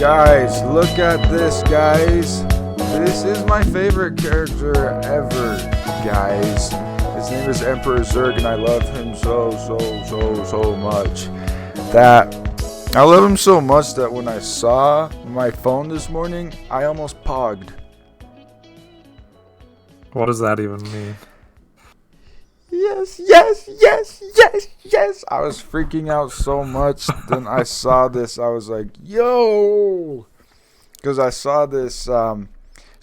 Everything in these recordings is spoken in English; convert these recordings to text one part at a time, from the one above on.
Guys, look at this, guys. This is my favorite character ever, guys. His name is Emperor Zurg, and I love him so much. I love him so much that when I saw my phone this morning, I almost pogged. What does that even mean? Yes. I was freaking out so much. Then I saw this. I was like, yo. Because I saw this. Shout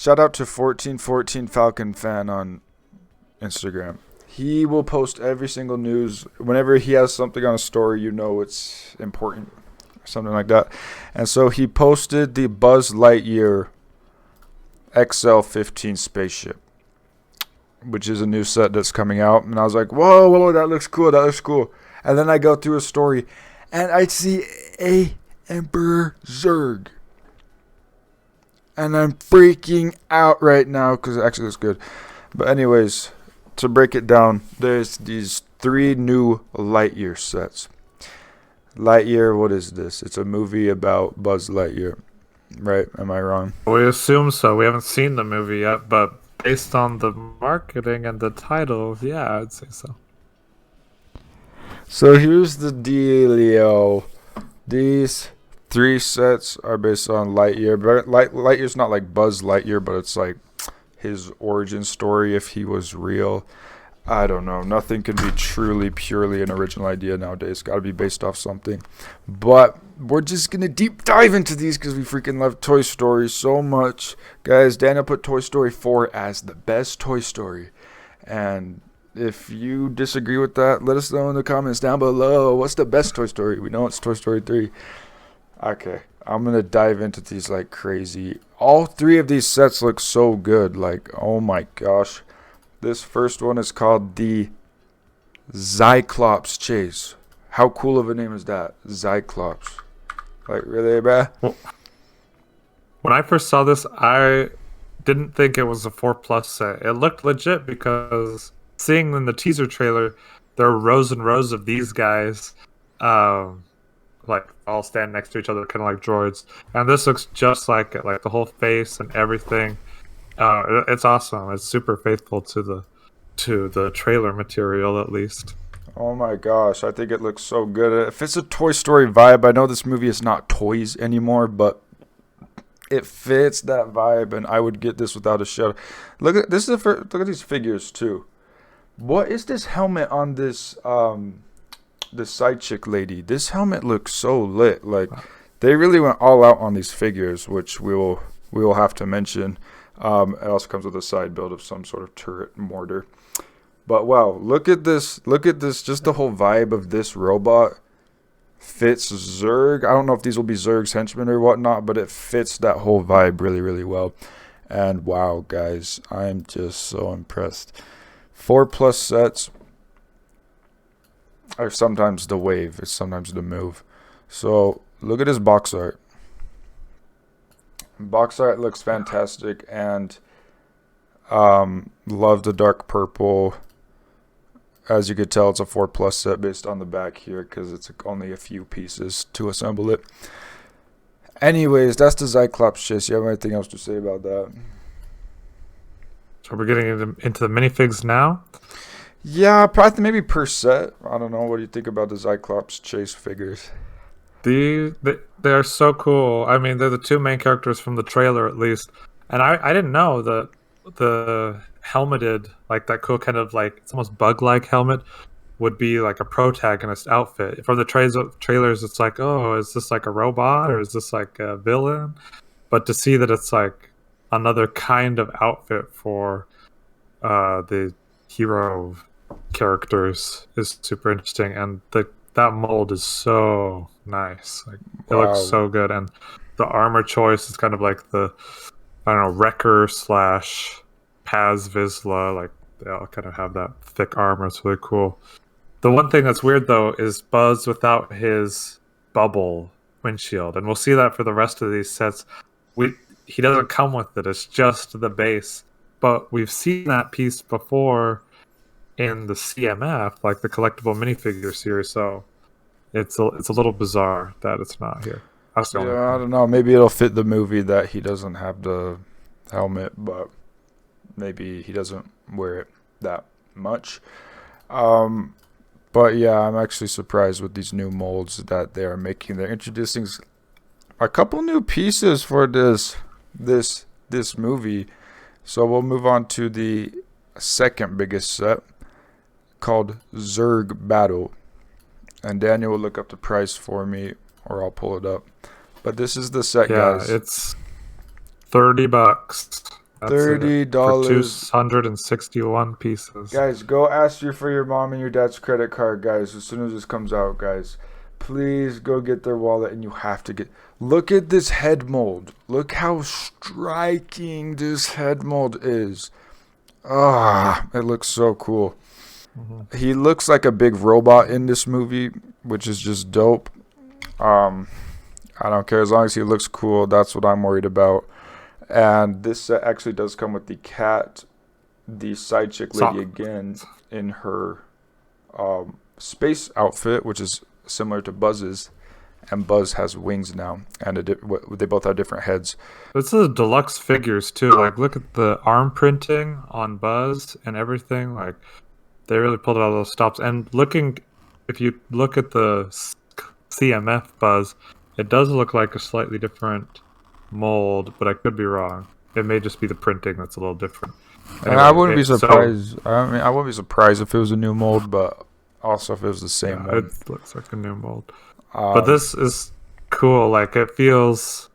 out to 1414 Falcon fan on Instagram. He will post every single news. Whenever he has something on a story, you know it's important. Something like that. And so he posted the Buzz Lightyear XL-15 spaceship, which is a new set that's coming out. And I was like, whoa, that looks cool. And then I go through a story, and I see a Emperor Zurg. And I'm freaking out right now, because it actually looks good. But anyways, to break it down, there's these 3 new Lightyear sets. Lightyear, what is this? It's a movie about Buzz Lightyear. Right? Am I wrong? We assume so. We haven't seen the movie yet, but based on the marketing and the title, yeah, I'd say so. So here's the dealio. These 3 sets are based on Lightyear. But Lightyear's not like Buzz Lightyear, but it's like his origin story if he was real. I don't know. Nothing can be truly, purely an original idea nowadays. It's got to be based off something. But we're just going to deep dive into these because we freaking love Toy Story so much. Guys, Daniel put Toy Story 4 as the best Toy Story. And if you disagree with that, let us know in the comments down below. What's the best Toy Story? We know it's Toy Story 3. Okay, I'm going to dive into these like crazy. All 3 of these sets look so good. Like, oh my gosh. This first one is called the Cyclops Chase. How cool of a name is that? Cyclops. Like, really, bruh? Well, when I first saw this, I didn't think it was a 4+ set. It looked legit because seeing in the teaser trailer, there are rows and rows of these guys, like all stand next to each other, kind of like droids. And this looks just like it, like the whole face and everything. It's awesome. It's super faithful to the trailer material, at least. Oh my gosh, I think it looks so good. If it's a Toy Story vibe, I know this movie is not toys anymore, but it fits that vibe, and I would get this without a shadow. Look at these figures too. What is this helmet on this this side chick lady? This helmet looks so lit. Like, they really went all out on these figures, which we will have to mention. It also comes with a side build of some sort of turret mortar. But wow, look at this. Just the whole vibe of this robot fits Zurg. I don't know if these will be Zurg's henchmen or whatnot, but it fits that whole vibe really well. And wow, guys, I'm just so impressed. 4+ sets are sometimes the wave. It's sometimes the move. So look at his box art. Box art looks fantastic, and love the dark purple. As you could tell, it's a 4+ set based on the back here because it's only a few pieces to assemble it. Anyways, that's the Cyclops Chase. You have anything else to say about that? So we're getting into the minifigs now? Yeah, probably maybe per set. I don't know. What do you think about the Cyclops Chase figures? They're so cool. I mean, they're the 2 main characters from the trailer, at least. And I didn't know that the helmeted, like that cool kind of like, it's almost bug-like helmet would be like a protagonist outfit. From the trailers, it's like, oh, is this like a robot or is this like a villain? But to see that it's like another kind of outfit for the hero characters is super interesting. And that mold is so nice. Like, it looks so good. And the armor choice is kind of like the, I don't know, Wrecker / Paz Vizsla. Like, they all kind of have that thick armor. It's really cool. The one thing that's weird, though, is Buzz without his bubble windshield. And we'll see that for the rest of these sets. He doesn't come with it. It's just the base. But we've seen that piece before in the CMF, like the collectible minifigure series. So it's a little bizarre that it's not here. That's the only Yeah, I thing. don't know. Maybe it'll fit the movie that he doesn't have the helmet, but maybe he doesn't wear it that much. Um, but yeah, I'm actually surprised with these new molds that they are making. They're introducing a couple new pieces for this movie. So we'll move on to the second biggest set called Zurg Battle. And Daniel will look up the price for me, or I'll pull it up. But this is the set, Yeah, guys. it's $30. That's it for $30. 261 pieces. Guys, go ask for your mom and your dad's credit card, guys, as soon as this comes out, guys. Please go get their wallet, and you have to get... Look at this head mold. Look how striking this head mold is. Ah, it looks so cool. He looks like a big robot in this movie, which is just dope. I don't care. As long as he looks cool, that's what I'm worried about. And this set actually does come with the cat, the side chick lady again, in her space outfit, which is similar to Buzz's. And Buzz has wings now, and they both have different heads. This is deluxe figures too. Like, look at the arm printing on Buzz and everything. Like, they really pulled out all those stops. And if you look at the CMF Buzz, it does look like a slightly different mold, but I could be wrong. It may just be the printing that's a little different. Anyway, I wouldn't be surprised. I wouldn't be surprised if it was a new mold, but also if it was the same one. It looks like a new mold. But this is cool. Like, it feels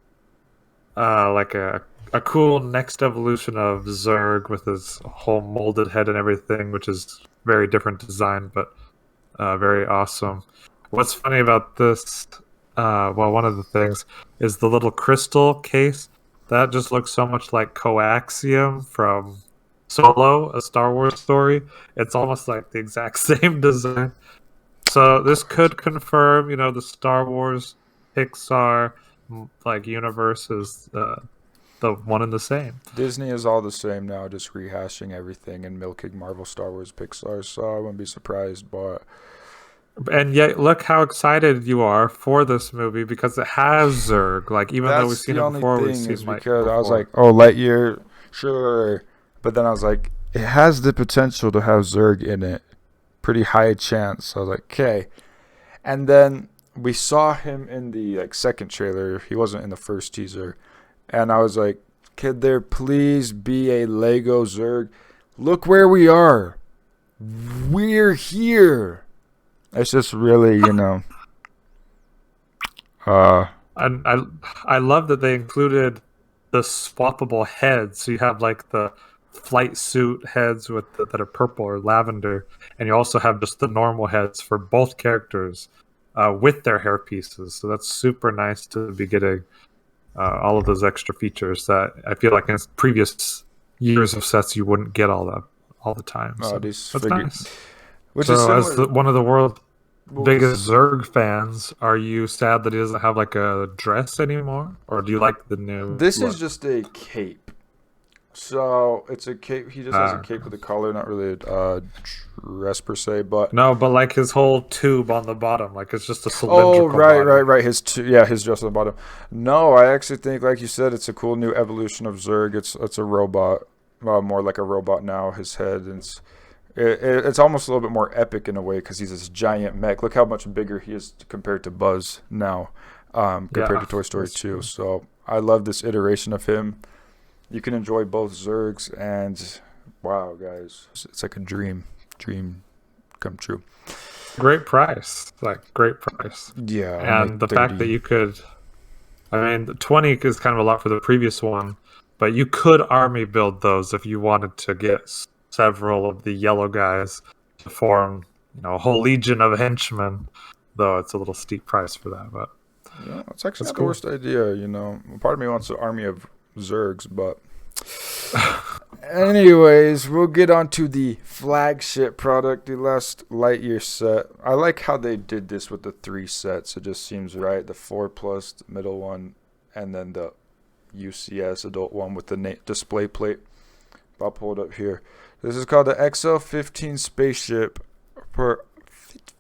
like a cool next evolution of Zurg with his whole molded head and everything, which is very different design, but very awesome. What's funny about this, one of the things is the little crystal case. That just looks so much like Coaxium from Solo, a Star Wars story. It's almost like the exact same design. So this could confirm, the Star Wars Pixar universe is the one and the same. Disney is all the same now, just rehashing everything and milking Marvel, Star Wars, Pixar. So I wouldn't be surprised, but... And yet, look how excited you are for this movie because it has Zurg. Like, even though we've seen it before, we've seen because I was like, oh, Lightyear, sure. But then I was like, it has the potential to have Zurg in it. Pretty high chance. So I was like, okay. And then we saw him in the second trailer. He wasn't in the first teaser. And I was like, could there please be a Lego Zurg? Look where we are. We're here. It's just really, And I love that they included the swappable heads. So you have the flight suit heads that are purple or lavender, and you also have just the normal heads for both characters with their hair pieces. So that's super nice to be getting all of those extra features that I feel like in previous years of sets you wouldn't get all the time. So that's nice. Which so is as one of the world's biggest Zurg fans, are you sad that he doesn't have a dress anymore, or do you like the new? This is just a cape. So it's a cape. He just has a cape with a collar, not really a dress per se, but no, but his whole tube on the bottom, it's just a cylindrical. Oh, right. His dress on the bottom. No, I actually think, like you said, it's a cool new evolution of Zurg. It's a robot, more like a robot now. His head, and it's almost a little bit more epic in a way because he's this giant mech. Look how much bigger he is compared to Buzz now, compared to Toy Story 2. So I love this iteration of him. You can enjoy both Zurgs, and wow, guys, it's like a dream come true. Great price, great price. Yeah, and the fact that you could, the 20 is kind of a lot for the previous one, but you could army build those if you wanted to get several of the yellow guys to form, a whole legion of henchmen. Though it's a little steep price for that, but yeah, it's actually not the worst idea. Part of me wants an army of Zurgs, but anyways, we'll get on to the flagship product, the last Lightyear set. I like how they did this with the 3 sets. It just seems right. The 4+, the middle one, and then the UCS adult one with the display plate. I'll pull it up here. This is called the XL15 Spaceship for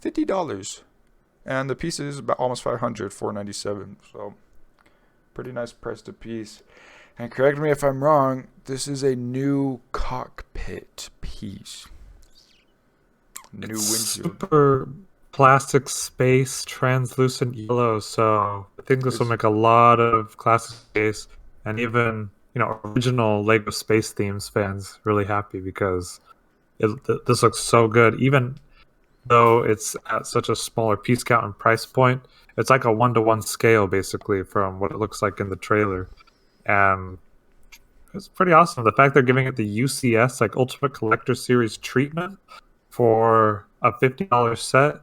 $50. And the piece is about almost $500, $497. So pretty nice price to piece. And correct me if I'm wrong, this is a new cockpit piece. New windshield. Super plastic space translucent yellow, so I think this will make a lot of classic space and even original Lego Space Themes fans really happy, because this looks so good. Even though it's at such a smaller piece count and price point, it's like a 1-to-1 scale basically from what it looks like in the trailer, and it's pretty awesome. The fact they're giving it the UCS, like Ultimate Collector Series treatment, for a $50 set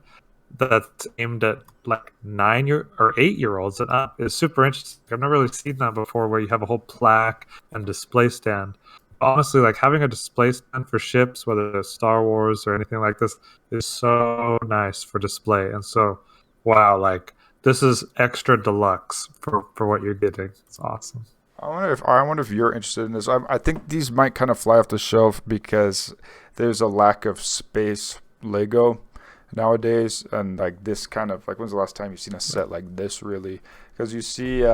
that's aimed at like 8-year-olds and up is super interesting. I've never really seen that before, where you have a whole plaque and display stand. Honestly, like having a display stand for ships, whether it's Star Wars or anything like this, is so nice for display. And so, wow, like this is extra deluxe for what you're getting. It's awesome. I wonder if you're interested in this. I think these might kind of fly off the shelf because there's a lack of space Lego nowadays, and like this kind of like, when's the last time you've seen a set like this really? Because you see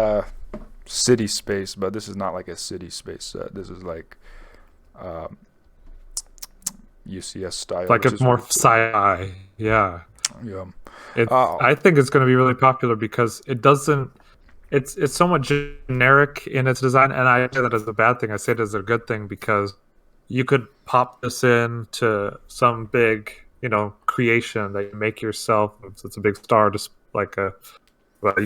city space, but this is not like a city space set. This is like UCS style, like it's more sci-fi. Yeah. I think it's going to be really popular because it doesn't. It's somewhat generic in its design, and I say that as a bad thing. I say it as a good thing, because you could pop this into some big, creation that you make yourself. If it's a big star, just like you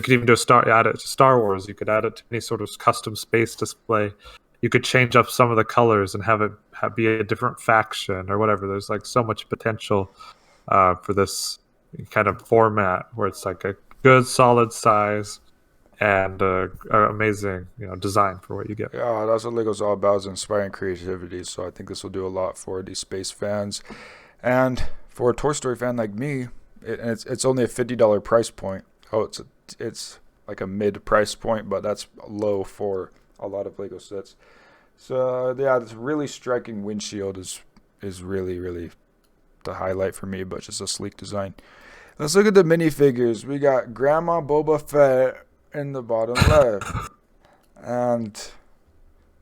could even add it to Star Wars. You could add it to any sort of custom space display. You could change up some of the colors and have it be a different faction or whatever. There's like so much potential for this kind of format, where it's like a good solid size and amazing design for what you get. Yeah, that's what Lego's all about, is inspiring creativity. So I think this will do a lot for these space fans, and for a Toy Story fan like me, it's only a $50 price point. It's like a mid price point, but that's low for a lot of Lego sets. So yeah, this really striking windshield is really, really the highlight for me, but just a sleek design. Let's look at the minifigures. We got Grandma Boba Fett in the bottom left, and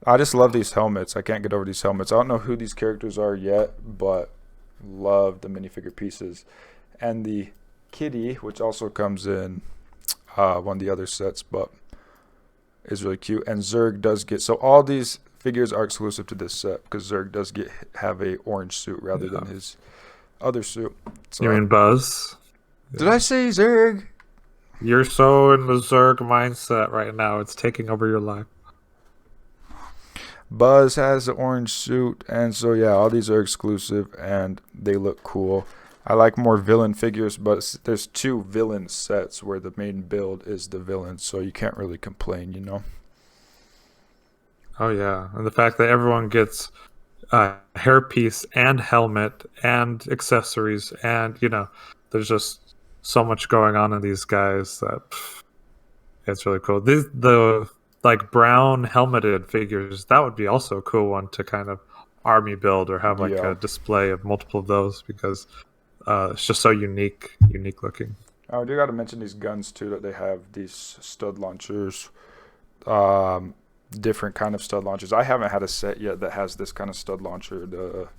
I just love these helmets. I can't get over these helmets. I don't know who these characters are yet, but love the minifigure pieces. And the kitty, which also comes in one of the other sets, but is really cute. And Zurg does get, so all these figures are exclusive to this set, because Zurg does have a orange suit rather than his other suit. So, you mean Buzz? Did I say Zurg? You're so in the Zurg mindset right now. It's taking over your life. Buzz has the orange suit, and so yeah, all these are exclusive, and they look cool. I like more villain figures, but there's 2 villain sets where the main build is the villain, so you can't really complain, Oh yeah, and the fact that everyone gets a hairpiece and helmet and accessories, and there's just so much going on in these guys that it's really cool. The like brown helmeted figures, that would be also a cool one to kind of army build, or have like a display of multiple of those, because it's just so unique looking. Oh, I do got to mention these guns too, that they have these stud launchers, different kind of stud launchers. I haven't had a set yet that has this kind of stud launcher, the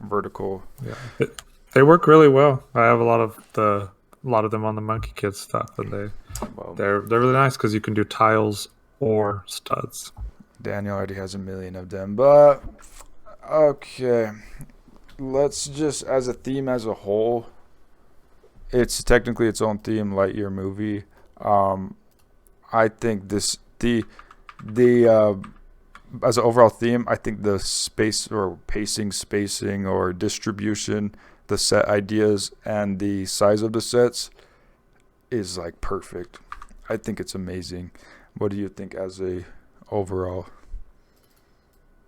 vertical. Yeah, they work really well. I have a lot of them on the Monkey Kid stuff, and they're really nice because you can do tiles or studs. Daniel already has 1 million of them, but okay, let's just, as a theme as a whole, it's technically its own theme, Lightyear movie. I think the as an overall theme, I think the space or spacing or distribution, the set ideas, and the size of the sets is like perfect. I think it's amazing. What do you think as a overall?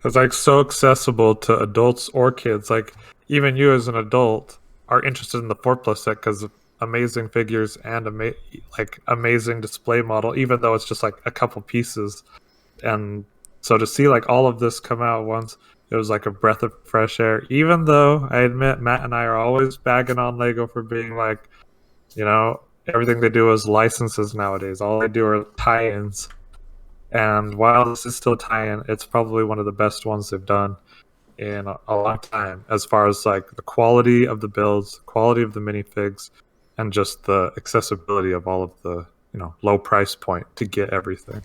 It's like so accessible to adults or kids. Like even you as an adult are interested in the 4+ set because of amazing figures and amazing display model, even though it's just like a couple pieces. And so to see like all of this come out once, it was like a breath of fresh air. Even though I admit Matt and I are always bagging on Lego for being like, everything they do is licenses nowadays. All they do are tie-ins. And while this is still a tie-in, it's probably one of the best ones they've done in a long time, as far as like the quality of the builds, quality of the minifigs, and just the accessibility of all of the low price point to get everything.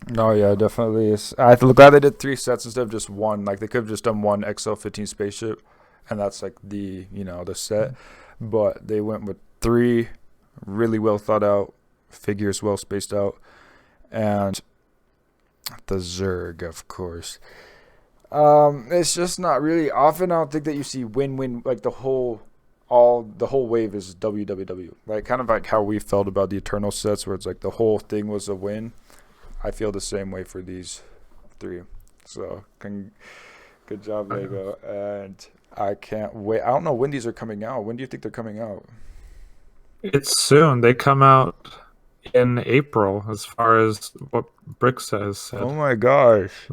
No, yeah, definitely. I'm glad they did 3 sets instead of just one. Like they could have just done one XL-15 spaceship, and that's like the set. But they went with 3 really well thought out figures, well spaced out, and the Zurg, of course. It's just not really often. I don't think that you see win-win like the whole wave is WWW. Like kind of like how we felt about the Eternal sets, where it's like the whole thing was a win. I feel the same way for these 3. So, good job, Lego. And I can't wait. I don't know when these are coming out. When do you think they're coming out? It's soon. They come out in April, as far as what Brick says. Oh my gosh.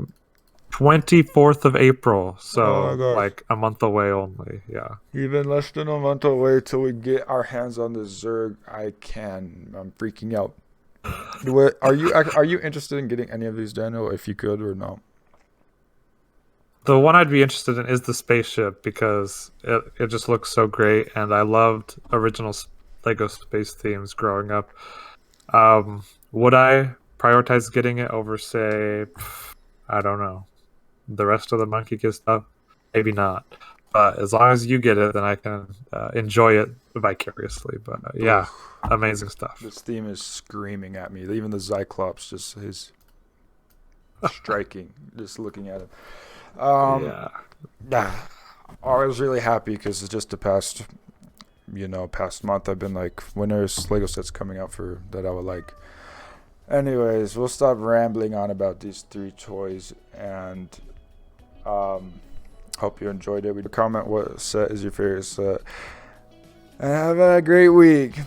24th of April. Oh So my gosh. like a month away only. Yeah. Even less than a month away till we get our hands on the Zurg. I'm freaking out. Are you interested in getting any of these, Daniel? If you could or no? The one I'd be interested in is the spaceship, because it just looks so great, and I loved original Lego space themes growing up. Would I prioritize getting it over, say, I don't know, the rest of the Monkey Kid stuff? Maybe not. But as long as you get it, then I can enjoy it vicariously. But yeah, amazing stuff. This theme is screaming at me. Even the Cyclops just is striking. Just looking at him. Yeah. I was really happy because it's just the past month I've been like, when there's Lego sets coming out for that I would like. Anyways, we'll stop rambling on about these 3 toys, and hope you enjoyed it. Comment what set is your favorite set, and have a great week.